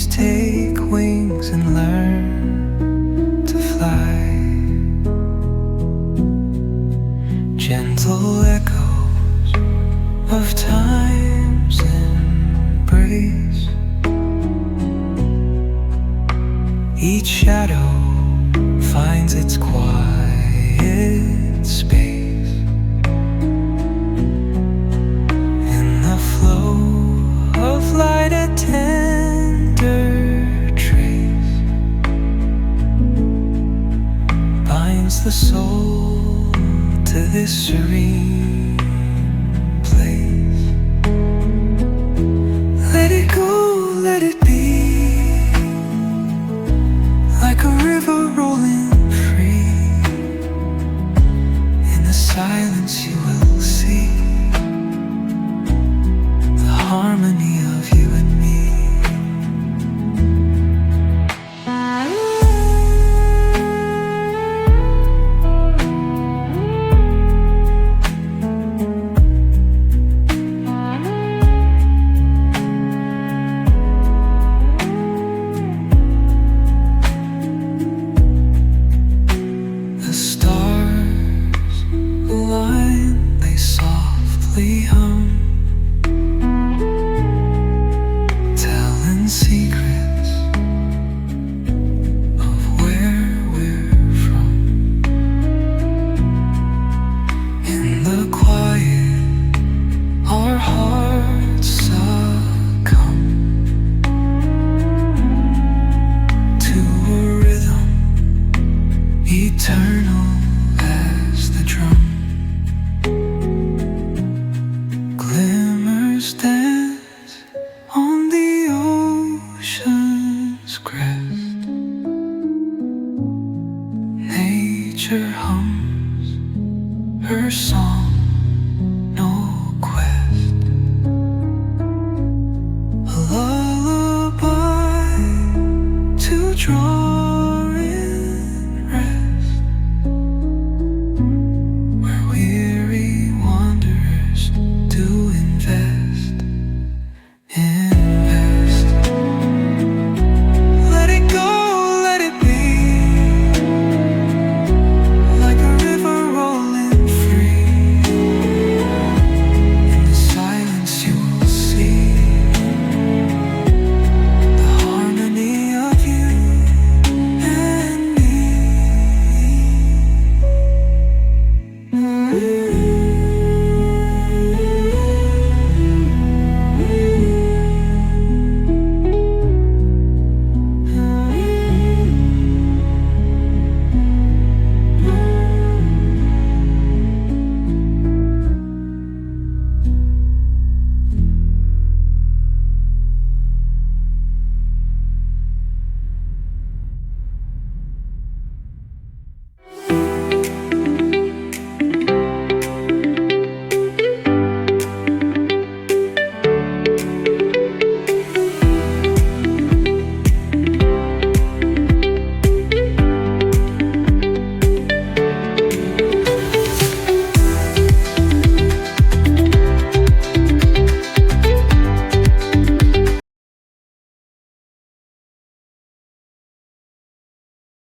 dreams take wings and learn to fly. Gentle echoes of time's embrace. Each shadow finds its quiet space. In the flow of light, a tender trace binds the soul to this serene place. Let it go, let it be, like a river rolling free. In the silence you will